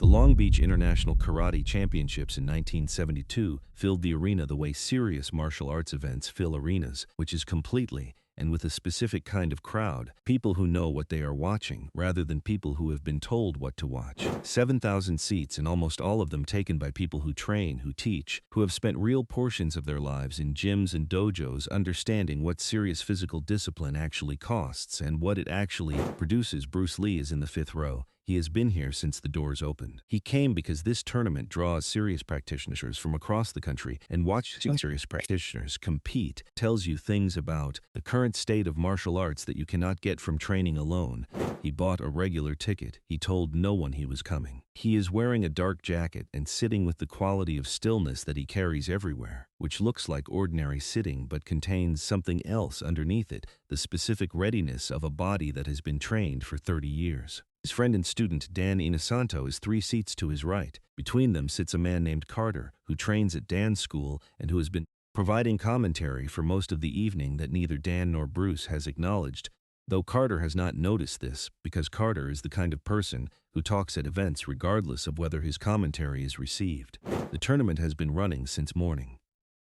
Long Beach International Karate Championships in 1972 filled the arena the way serious martial arts events fill arenas, which is completely, and with a specific kind of crowd, people who know what they are watching, rather than people who have been told what to watch. 7,000 seats, and almost all of them taken by people who train, who teach, who have spent real portions of their lives in gyms and dojos understanding what serious physical discipline actually costs and what it actually produces. Bruce Lee is in the fifth row. He has been here since the doors opened. He came because this tournament draws serious practitioners from across the country, and watching serious practitioners compete tells you things about the current state of martial arts that you cannot get from training alone. He bought a regular ticket. He told no one he was coming. He is wearing a dark jacket and sitting with the quality of stillness that he carries everywhere, which looks like ordinary sitting but contains something else underneath it, the specific readiness of a body that has been trained for 30 years. His friend and student Dan Inosanto is 3 seats to his right. Between them sits a man named Carter, who trains at Dan's school and who has been providing commentary for most of the evening that neither Dan nor Bruce has acknowledged, though Carter has not noticed this because Carter is the kind of person who talks at events regardless of whether his commentary is received. The tournament has been running since morning.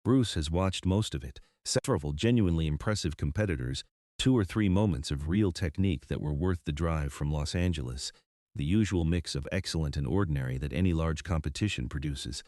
Bruce has watched most of it, several genuinely impressive competitors, 2 or 3 moments of real technique that were worth the drive from Los Angeles, the usual mix of excellent and ordinary that any large competition produces.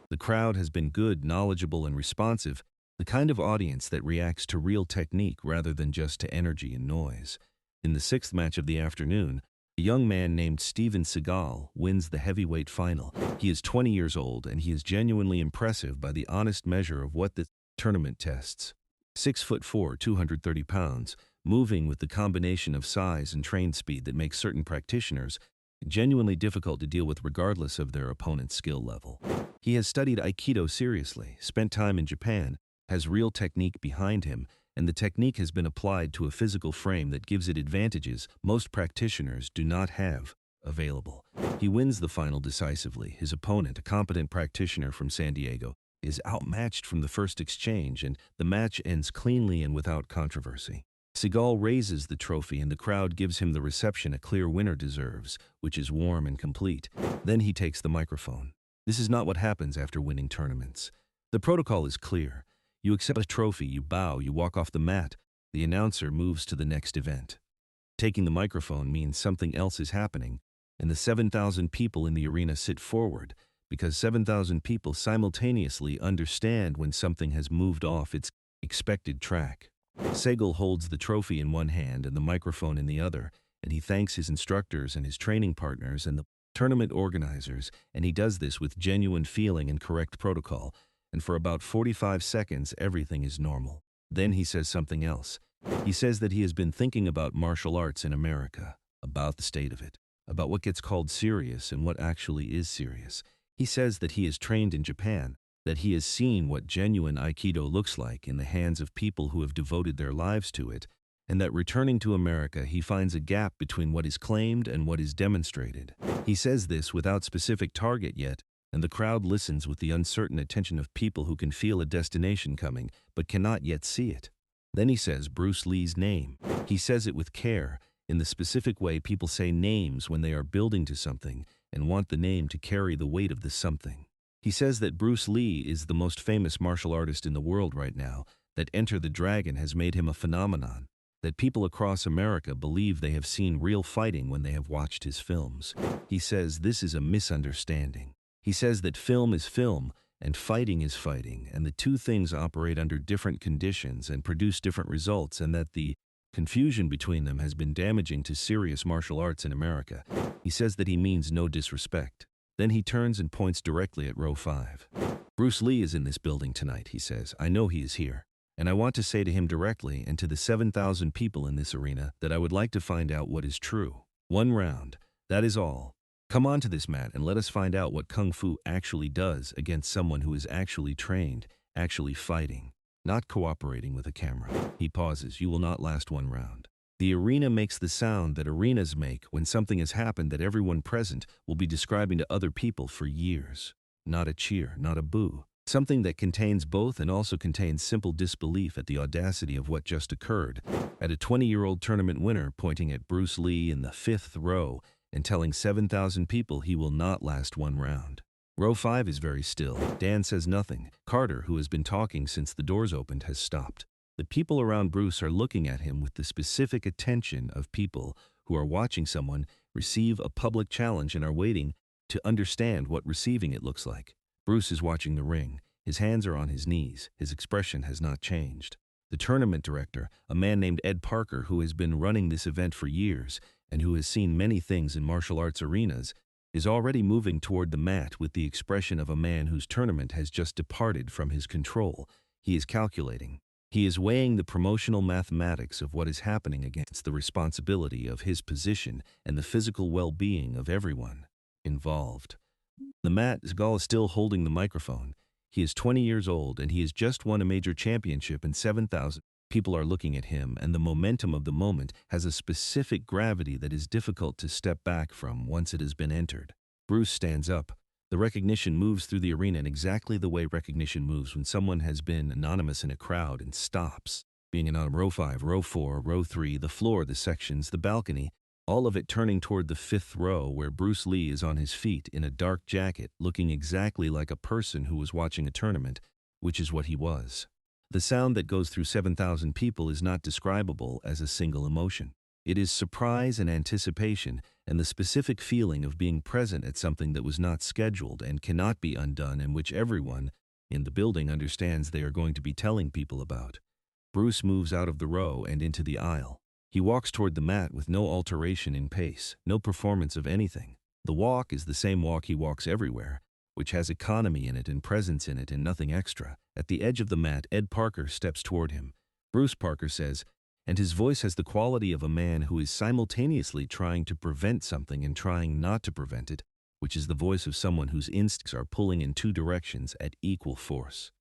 The crowd has been good, knowledgeable, and responsive, the kind of audience that reacts to real technique rather than just to energy and noise. In the 6th match of the afternoon, a young man named Steven Seagal wins the heavyweight final. He is 20 years old, and he is genuinely impressive by the honest measure of what this tournament tests. 6'4", 230 pounds, moving with the combination of size and trained speed that makes certain practitioners genuinely difficult to deal with regardless of their opponent's skill level. He has studied Aikido seriously, spent time in Japan, has real technique behind him, and the technique has been applied to a physical frame that gives it advantages most practitioners do not have available. He wins the final decisively. His opponent, a competent practitioner from San Diego, is outmatched from the first exchange, and the match ends cleanly and without controversy. Seagal raises the trophy, and the crowd gives him the reception a clear winner deserves, which is warm and complete. Then he takes the microphone. This is not what happens after winning tournaments. The protocol is clear. You accept a trophy, you bow, you walk off the mat. The announcer moves to the next event. Taking the microphone means something else is happening, and the 7,000 people in the arena sit forward, because 7,000 people simultaneously understand when something has moved off its expected track. Seagal holds the trophy in one hand and the microphone in the other, and he thanks his instructors and his training partners and the tournament organizers, and he does this with genuine feeling and correct protocol, and for about 45 seconds everything is normal. Then he says something else. He says that he has been thinking about martial arts in America, about the state of it, about what gets called serious and what actually is serious. He says that he is trained in Japan, that he has seen what genuine Aikido looks like in the hands of people who have devoted their lives to it, and that returning to America he finds a gap between what is claimed and what is demonstrated. He says this without specific target yet, and the crowd listens with the uncertain attention of people who can feel a destination coming, but cannot yet see it. Then he says Bruce Lee's name. He says it with care, in the specific way people say names when they are building to something and want the name to carry the weight of the something. He says that Bruce Lee is the most famous martial artist in the world right now, that Enter the Dragon has made him a phenomenon, that people across America believe they have seen real fighting when they have watched his films. He says this is a misunderstanding. He says that film is film and fighting is fighting, and the two things operate under different conditions and produce different results, and that the confusion between them has been damaging to serious martial arts in America. He says that he means no disrespect. Then he turns and points directly at row 5. Bruce Lee is in this building tonight, he says. I know he is here. And I want to say to him directly and to the 7,000 people in this arena that I would like to find out what is true. 1 round. That is all. Come on to this mat and let us find out what Kung Fu actually does against someone who is actually trained, actually fighting, not cooperating with a camera. He pauses. You will not last 1 round. The arena makes the sound that arenas make when something has happened that everyone present will be describing to other people for years. Not a cheer, not a boo. Something that contains both and also contains simple disbelief at the audacity of what just occurred. At a 20-year-old tournament winner pointing at Bruce Lee in the 5th row and telling 7,000 people he will not last one round. Row 5 is very still. Dan says nothing. Carter, who has been talking since the doors opened, has stopped. The people around Bruce are looking at him with the specific attention of people who are watching someone receive a public challenge and are waiting to understand what receiving it looks like. Bruce is watching the ring. His hands are on his knees. His expression has not changed. The tournament director, a man named Ed Parker, who has been running this event for years and who has seen many things in martial arts arenas, is already moving toward the mat with the expression of a man whose tournament has just departed from his control. He is calculating. He is weighing the promotional mathematics of what is happening against the responsibility of his position and the physical well-being of everyone involved. The mat, Seagal is still holding the microphone. He is 20 years old and he has just won a major championship, and 7,000 people are looking at him, and the momentum of the moment has a specific gravity that is difficult to step back from once it has been entered. Bruce stands up. The recognition moves through the arena in exactly the way recognition moves when someone has been anonymous in a crowd and stops. Being anonymous, row 5, row 4, row 3, the floor, the sections, the balcony, all of it turning toward the 5th row where Bruce Lee is on his feet in a dark jacket, looking exactly like a person who was watching a tournament, which is what he was. The sound that goes through 7,000 people is not describable as a single emotion. It is surprise and anticipation and the specific feeling of being present at something that was not scheduled and cannot be undone, and which everyone in the building understands they are going to be telling people about. Bruce moves out of the row and into the aisle. He walks toward the mat with no alteration in pace, no performance of anything. The walk is the same walk he walks everywhere, which has economy in it and presence in it and nothing extra. At the edge of the mat, Ed Parker steps toward him. Bruce Parker says, and his voice has the quality of a man who is simultaneously trying to prevent something and trying not to prevent it, which is the voice of someone whose instincts are pulling in two directions at equal force.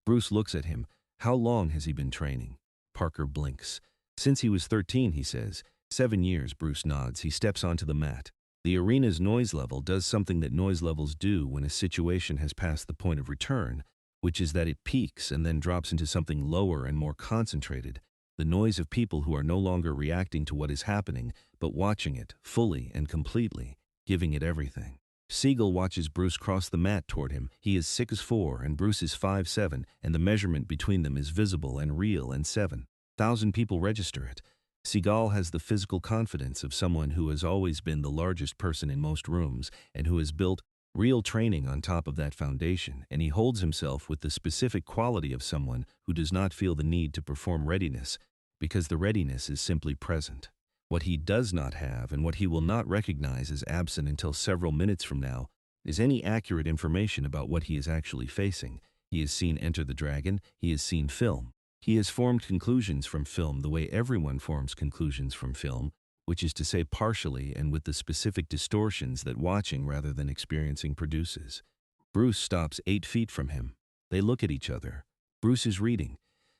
Bruce looks at him. How long has he been training? Parker blinks. Since he was 13, he says. 7 years, Bruce nods. He steps onto the mat. The arena's noise level does something that noise levels do when a situation has passed the point of return, which is that it peaks and then drops into something lower and more concentrated, the noise of people who are no longer reacting to what is happening, but watching it fully and completely, giving it everything. Seagal watches Bruce cross the mat toward him. He is 6'4" and Bruce is 5'7", and the measurement between them is visible and real, and 7,000 people register it. Seagal has the physical confidence of someone who has always been the largest person in most rooms and who has built real training on top of that foundation, and he holds himself with the specific quality of someone who does not feel the need to perform readiness, because the readiness is simply present. What he does not have and what he will not recognize as absent until several minutes from now is any accurate information about what he is actually facing. He has seen Enter the Dragon. He has seen film. He has formed conclusions from film the way everyone forms conclusions from film, which is to say partially and with the specific distortions that watching rather than experiencing produces. Bruce stops 8 feet from him. They look at each other. Bruce is reading.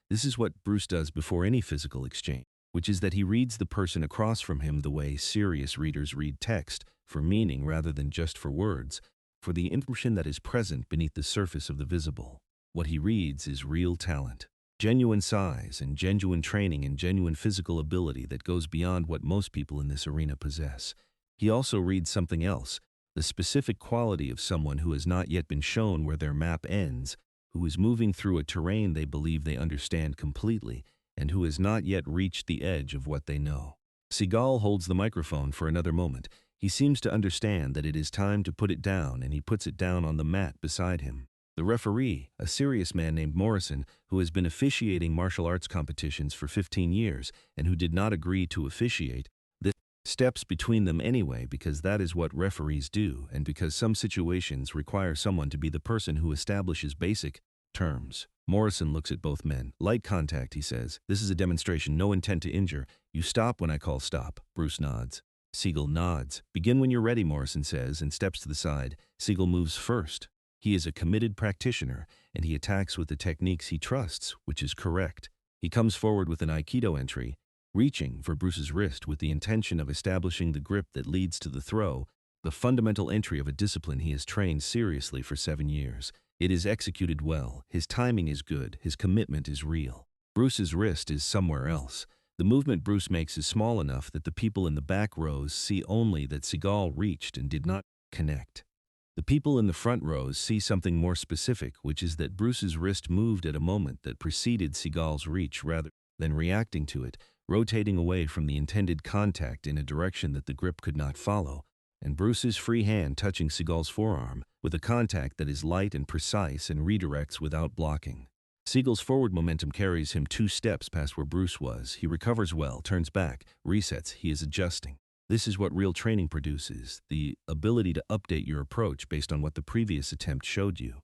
This is what Bruce does before any physical exchange, which is that he reads the person across from him the way serious readers read text, for meaning rather than just for words, for the information that is present beneath the surface of the visible. What he reads is real talent, genuine size and genuine training and genuine physical ability that goes beyond what most people in this arena possess. He also reads something else, the specific quality of someone who has not yet been shown where their map ends, who is moving through a terrain they believe they understand completely, and who has not yet reached the edge of what they know. Seagal holds the microphone for another moment. He seems to understand that it is time to put it down, and he puts it down on the mat beside him. The referee, a serious man named Morrison, who has been officiating martial arts competitions for 15 years and who did not agree to officiate, this steps between them anyway because that is what referees do and because some situations require someone to be the person who establishes basic terms. Morrison looks at both men. Light contact, he says. This is a demonstration, no intent to injure. You stop when I call stop. Bruce nods. Seagal nods. Begin when you're ready, Morrison says, and steps to the side. Seagal moves first. He is a committed practitioner, and he attacks with the techniques he trusts, which is correct. He comes forward with an Aikido entry, reaching for Bruce's wrist with the intention of establishing the grip that leads to the throw, the fundamental entry of a discipline he has trained seriously for 7 years. It is executed well, his timing is good, his commitment is real. Bruce's wrist is somewhere else. The movement Bruce makes is small enough that the people in the back rows see only that Seagal reached and did not connect. The people in the front rows see something more specific, which is that Bruce's wrist moved at a moment that preceded Seagal's reach rather than reacting to it, rotating away from the intended contact in a direction that the grip could not follow, and Bruce's free hand touching Seagal's forearm with a contact that is light and precise and redirects without blocking. Seagal's forward momentum carries him 2 steps past where Bruce was. He recovers well, turns back, resets. He is adjusting. This is what real training produces, the ability to update your approach based on what the previous attempt showed you.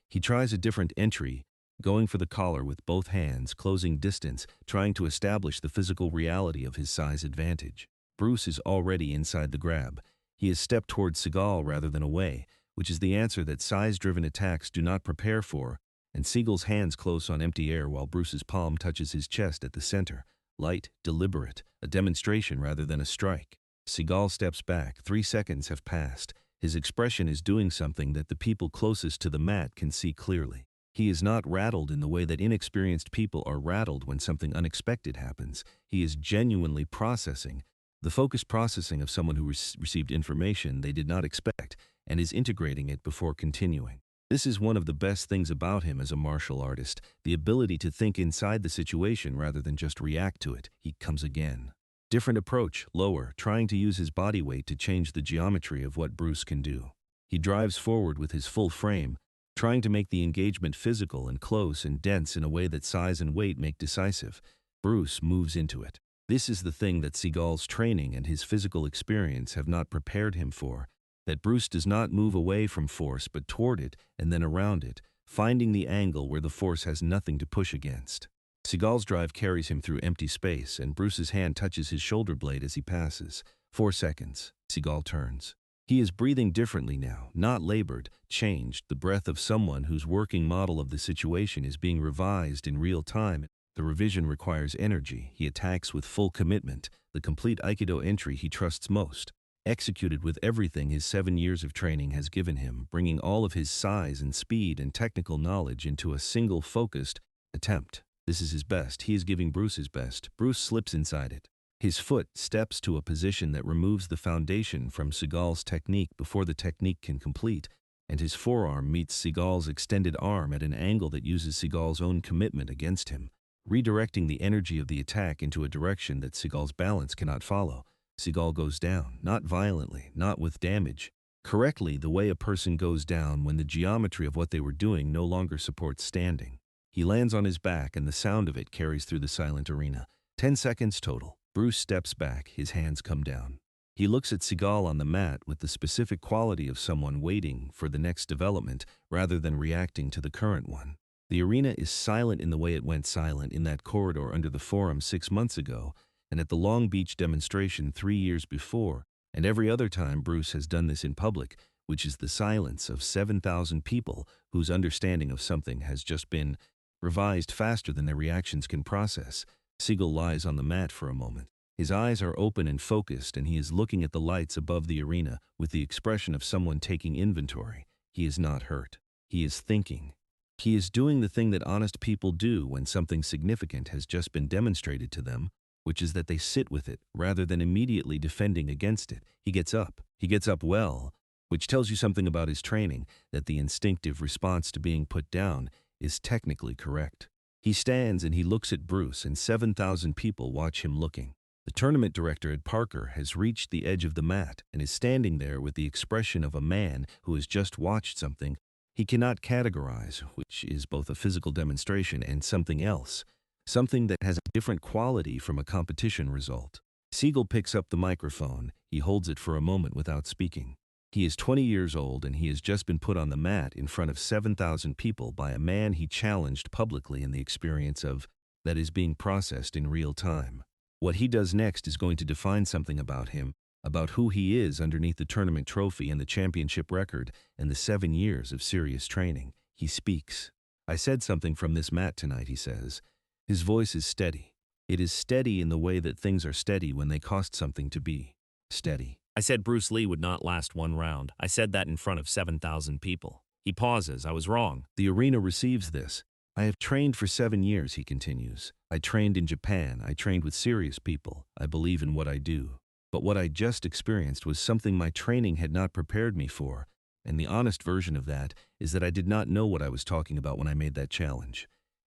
He tries a different entry, going for the collar with both hands, closing distance, trying to establish the physical reality of his size advantage. Bruce is already inside the grab. He has stepped towards Seagal rather than away, which is the answer that size-driven attacks do not prepare for, and Seagal's hands close on empty air while Bruce's palm touches his chest at the center. Light, deliberate, a demonstration rather than a strike. Seagal steps back. 3 seconds have passed. His expression is doing something that the people closest to the mat can see clearly. He is not rattled in the way that inexperienced people are rattled when something unexpected happens. He is genuinely processing, the focused processing of someone who received information they did not expect and is integrating it before continuing. This is one of the best things about him as a martial artist, the ability to think inside the situation rather than just react to it. He comes again. Different approach, lower, trying to use his body weight to change the geometry of what Bruce can do. He drives forward with his full frame, trying to make the engagement physical and close and dense in a way that size and weight make decisive. Bruce moves into it. This is the thing that Seagal's training and his physical experience have not prepared him for, that Bruce does not move away from force but toward it and then around it, finding the angle where the force has nothing to push against. Seagal's drive carries him through empty space, and Bruce's hand touches his shoulder blade as he passes. 4 seconds. Seagal turns. He is breathing differently now, not labored, changed, the breath of someone whose working model of the situation is being revised in real time. The revision requires energy. He attacks with full commitment, the complete Aikido entry he trusts most, executed with everything his 7 years of training has given him, bringing all of his size and speed and technical knowledge into a single focused attempt. This is his best. He is giving Bruce his best. Bruce slips inside it. His foot steps to a position that removes the foundation from Seagal's technique before the technique can complete, and his forearm meets Seagal's extended arm at an angle that uses Seagal's own commitment against him, redirecting the energy of the attack into a direction that Seagal's balance cannot follow. Seagal goes down, not violently, not with damage. Correctly, the way a person goes down when the geometry of what they were doing no longer supports standing. He lands on his back, and the sound of it carries through the silent arena. 10 seconds total. Bruce steps back, his hands come down. He looks at Seagal on the mat with the specific quality of someone waiting for the next development rather than reacting to the current one. The arena is silent in the way it went silent in that corridor under the Forum 6 months ago, and at the Long Beach demonstration 3 years before, and every other time Bruce has done this in public, which is the silence of 7,000 people whose understanding of something has just been revised faster than their reactions can process. Seagal lies on the mat for a moment. His eyes are open and focused, and he is looking at the lights above the arena with the expression of someone taking inventory. He is not hurt. He is thinking. He is doing the thing that honest people do when something significant has just been demonstrated to them, which is that they sit with it rather than immediately defending against it. He gets up. He gets up well, which tells you something about his training, that the instinctive response to being put down is technically correct. He stands and he looks at Bruce, and 7,000 people watch him looking. The tournament director at Parker has reached the edge of the mat and is standing there with the expression of a man who has just watched something he cannot categorize, which is both a physical demonstration and something else, something that has a different quality from a competition result. Seagal picks up the microphone. He holds it for a moment without speaking. He is 20 years old, and he has just been put on the mat in front of 7,000 people by a man he challenged publicly in the experience of that is being processed in real time. What he does next is going to define something about him, about who he is underneath the tournament trophy and the championship record and the 7 years of serious training. He speaks. "I said something from this mat tonight," he says. His voice is steady. It is steady in the way that things are steady when they cost something to be steady. "I said Bruce Lee would not last 1 round. I said that in front of 7,000 people." He pauses. "I was wrong." The arena receives this. I have trained for 7 years, he continues. I trained in Japan. I trained with serious people. I believe in what I do. But what I just experienced was something my training had not prepared me for, and the honest version of that is that I did not know what I was talking about when I made that challenge.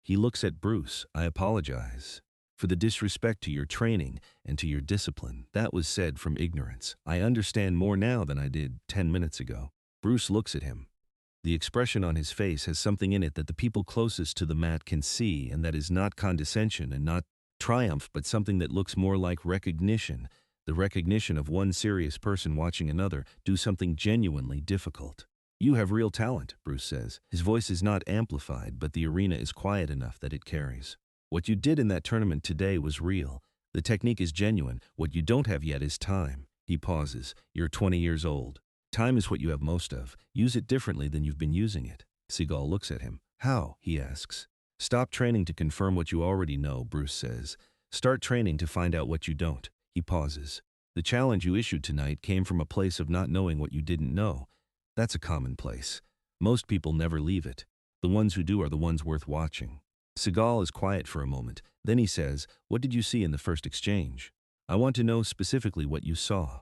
He looks at Bruce. I apologize for the disrespect to your training and to your discipline. That was said from ignorance. I understand more now than I did 10 minutes ago. Bruce looks at him. The expression on his face has something in it that the people closest to the mat can see, and that is not condescension and not triumph, but something that looks more like recognition, the recognition of one serious person watching another do something genuinely difficult. You have real talent, Bruce says. His voice is not amplified, but the arena is quiet enough that it carries. What you did in that tournament today was real. The technique is genuine. What you don't have yet is time. He pauses. You're 20 years old. Time is what you have most of. Use it differently than you've been using it. Seagal looks at him. How? He asks. Stop training to confirm what you already know, Bruce says. Start training to find out what you don't. He pauses. The challenge you issued tonight came from a place of not knowing what you didn't know. That's a commonplace. Most people never leave it. The ones who do are the ones worth watching. Seagal is quiet for a moment. Then he says, what did you see in the first exchange? I want to know specifically what you saw.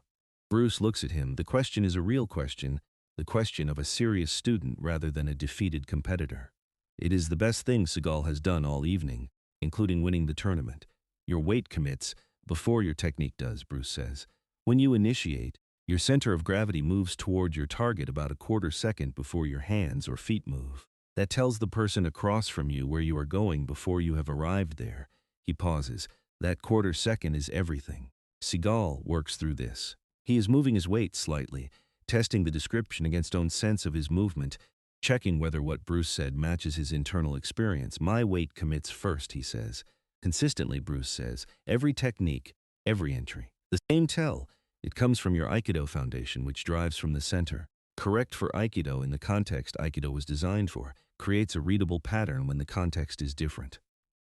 Bruce looks at him. The question is a real question, the question of a serious student rather than a defeated competitor. It is the best thing Seagal has done all evening, including winning the tournament. Your weight commits before your technique does, Bruce says. When you initiate, your center of gravity moves toward your target about a quarter second before your hands or feet move. That tells the person across from you where you are going before you have arrived there. He pauses. That quarter second is everything. Seagal works through this. He is moving his weight slightly, testing the description against own sense of his movement, checking whether what Bruce said matches his internal experience. My weight commits first, he says. Consistently, Bruce says. Every technique, every entry. The same tell. It comes from your Aikido foundation, which drives from the center. Correct for Aikido in the context Aikido was designed for. Creates a readable pattern when the context is different.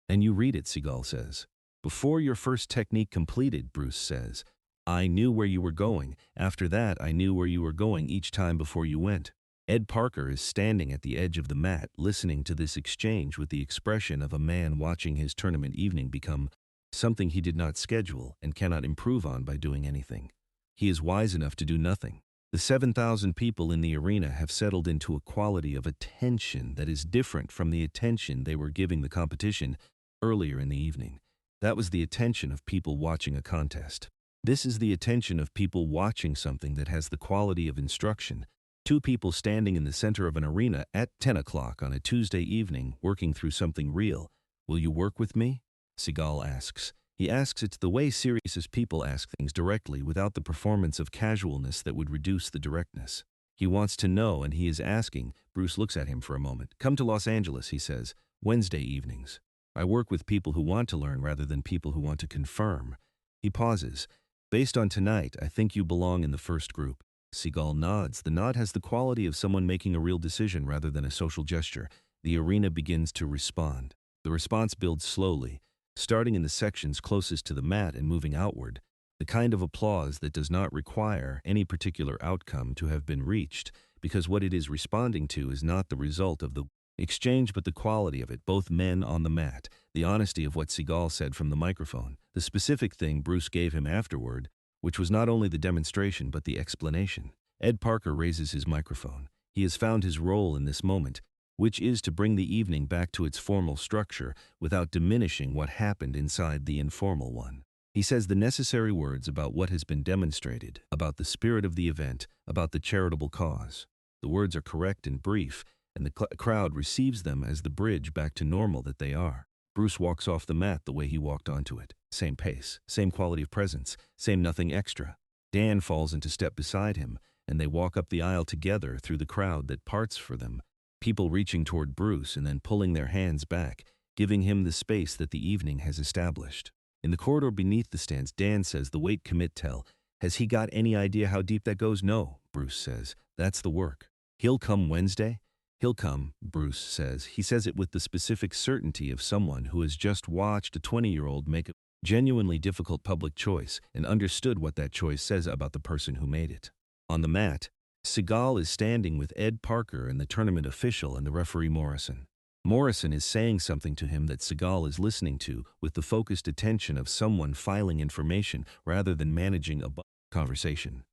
And you read it, Seagal says. Before your first technique completed, Bruce says, I knew where you were going. After that, I knew where you were going each time before you went. Ed Parker is standing at the edge of the mat, listening to this exchange with the expression of a man watching his tournament evening become something he did not schedule and cannot improve on by doing anything. He is wise enough to do nothing. The 7,000 people in the arena have settled into a quality of attention that is different from the attention they were giving the competition earlier in the evening. That was the attention of people watching a contest. This is the attention of people watching something that has the quality of instruction. Two people standing in the center of an arena at 10 o'clock on a Tuesday evening working through something real. Will you work with me? Seagal asks. He asks it the way serious people ask things directly without the performance of casualness that would reduce the directness. He wants to know and he is asking. Bruce looks at him for a moment. Come to Los Angeles, he says. Wednesday evenings. I work with people who want to learn rather than people who want to confirm. He pauses. Based on tonight, I think you belong in the first group. Seagal nods. The nod has the quality of someone making a real decision rather than a social gesture. The arena begins to respond. The response builds slowly, starting in the sections closest to the mat and moving outward, the kind of applause that does not require any particular outcome to have been reached, because what it is responding to is not the result of the exchange but the quality of it, both men on the mat, the honesty of what Seagal said from the microphone, the specific thing Bruce gave him afterward, which was not only the demonstration but the explanation. Ed Parker raises his microphone. He has found his role in this moment, which is to bring the evening back to its formal structure without diminishing what happened inside the informal one. He says the necessary words about what has been demonstrated, about the spirit of the event, about the charitable cause. The words are correct and brief, and the crowd receives them as the bridge back to normal that they are. Bruce walks off the mat the way he walked onto it. Same pace, same quality of presence, same nothing extra. Dan falls into step beside him, and they walk up the aisle together through the crowd that parts for them, people reaching toward Bruce and then pulling their hands back, giving him the space that the evening has established. In the corridor beneath the stands, Dan says the weight commit tell. Has he got any idea how deep that goes? No, Bruce says. That's the work. He'll come Wednesday? He'll come, Bruce says. He says it with the specific certainty of someone who has just watched a 20-year-old make a genuinely difficult public choice and understood what that choice says about the person who made it. On the mat, Seagal is standing with Ed Parker and the tournament official and the referee Morrison. Morrison is saying something to him that Seagal is listening to with the focused attention of someone filing information rather than managing a conversation.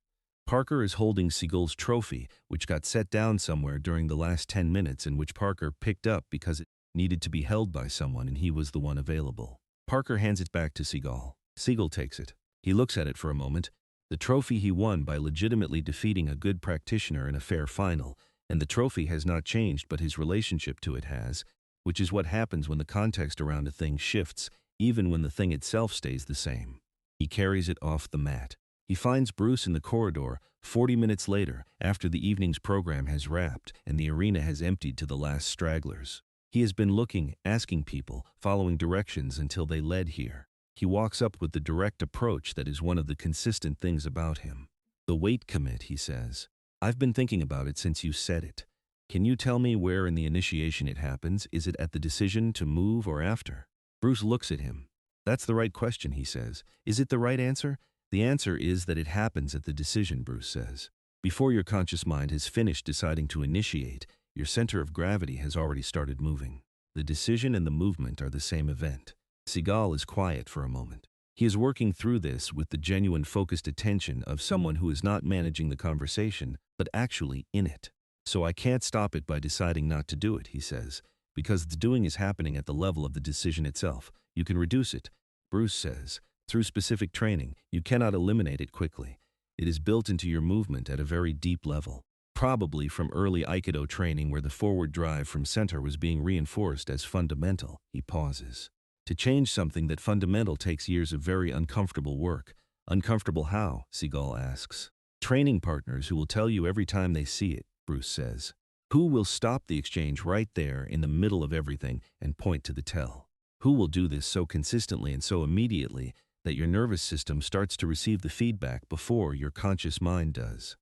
Parker is holding Seagal's trophy, which got set down somewhere during the last 10 minutes and which Parker picked up because it needed to be held by someone and he was the one available. Parker hands it back to Seagal. Seagal takes it. He looks at it for a moment. The trophy he won by legitimately defeating a good practitioner in a fair final, and the trophy has not changed but his relationship to it has, which is what happens when the context around a thing shifts, even when the thing itself stays the same. He carries it off the mat. He finds Bruce in the corridor 40 minutes later, after the evening's program has wrapped and the arena has emptied to the last stragglers. He has been looking, asking people, following directions until they led here. He walks up with the direct approach that is one of the consistent things about him. The weight commit, he says. I've been thinking about it since you said it. Can you tell me where in the initiation it happens? Is it at the decision to move or after? Bruce looks at him. That's the right question, he says. Is it the right answer? The answer is that it happens at the decision, Bruce says. Before your conscious mind has finished deciding to initiate, your center of gravity has already started moving. The decision and the movement are the same event. Seagal is quiet for a moment. He is working through this with the genuine focused attention of someone who is not managing the conversation, but actually in it. So I can't stop it by deciding not to do it, he says, because the doing is happening at the level of the decision itself. You can reduce it, Bruce says. Through specific training, you cannot eliminate it quickly. It is built into your movement at a very deep level. Probably from early Aikido training where the forward drive from center was being reinforced as fundamental. He pauses. To change something that fundamental takes years of very uncomfortable work. Uncomfortable how? Seagal asks. Training partners who will tell you every time they see it, Bruce says. Who will stop the exchange right there in the middle of everything and point to the tell? Who will do this so consistently and so immediately that your nervous system starts to receive the feedback before your conscious mind does?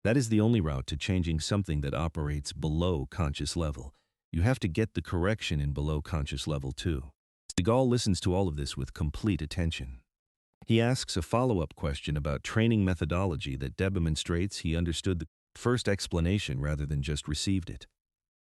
That is the only route to changing something that operates below conscious level. You have to get the correction in below conscious level too. Seagal listens to all of this with complete attention. He asks a follow-up question about training methodology that demonstrates he understood the first explanation rather than just received it.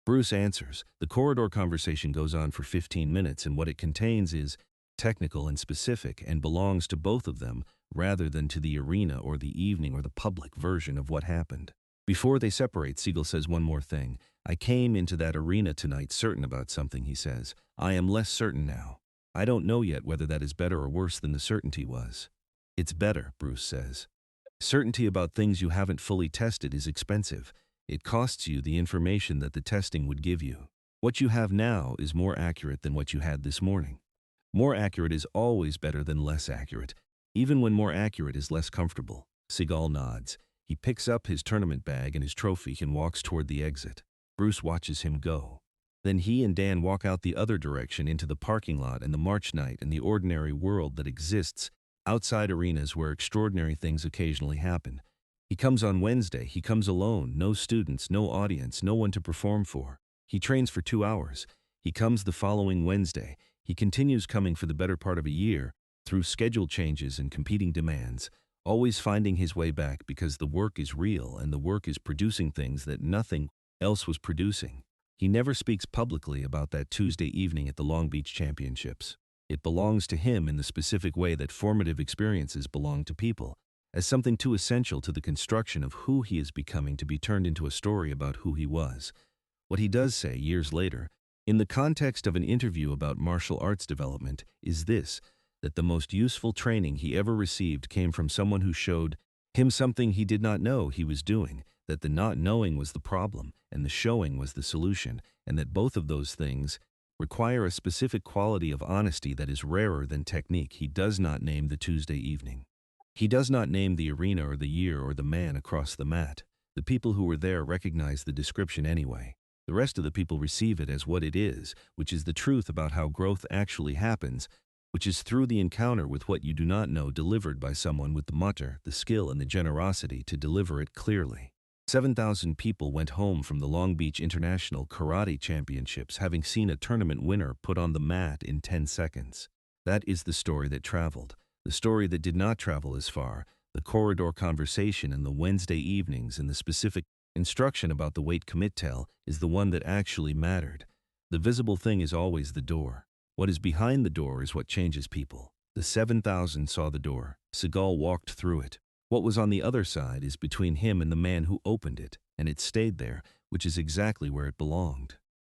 Bruce answers. The corridor conversation goes on for 15 minutes and what it contains is technical and specific and belongs to both of them rather than to the arena or the evening or the public version of what happened. Before they separate, Seagal says one more thing. I came into that arena tonight certain about something, he says. I am less certain now. I don't know yet whether that is better or worse than the certainty was. It's better, Bruce says. Certainty about things you haven't fully tested is expensive. It costs you the information that the testing would give you. What you have now is more accurate than what you had this morning. More accurate is always better than less accurate, even when more accurate is less comfortable. Seagal nods. He picks up his tournament bag and his trophy and walks toward the exit. Bruce watches him go. Then he and Dan walk out the other direction into the parking lot and the March night and the ordinary world that exists outside arenas where extraordinary things occasionally happen. He comes on Wednesday. He comes alone, no students, no audience, no one to perform for. He trains for 2 hours. He comes the following Wednesday. He continues coming for the better part of a year through schedule changes and competing demands, always finding his way back because the work is real and the work is producing things that nothing else was producing. He never speaks publicly about that Tuesday evening at the Long Beach Championships. It belongs to him in the specific way that formative experiences belong to people, as something too essential to the construction of who he is becoming to be turned into a story about who he was. What he does say years later, in the context of an interview about martial arts development, is this, that the most useful training he ever received came from someone who showed him something he did not know he was doing, that the not knowing was the problem and the showing was the solution, and that both of those things require a specific quality of honesty that is rarer than technique. He does not name the Tuesday evening. He does not name the arena or the year or the man across the mat. The people who were there recognize the description anyway. The rest of the people receive it as what it is, which is the truth about how growth actually happens, which is through the encounter with what you do not know delivered by someone with the mutter, the skill, and the generosity to deliver it clearly. 7,000 people went home from the Long Beach International Karate Championships having seen a tournament winner put on the mat in 10 seconds. That is the story that traveled. The story that did not travel as far, the corridor conversation and the Wednesday evenings and the specific instruction about the weight commit tell, is the one that actually mattered. The visible thing is always the door. What is behind the door is what changes people. The 7,000 saw the door. Seagal walked through it. What was on the other side is between him and the man who opened it, and it stayed there, which is exactly where it belonged.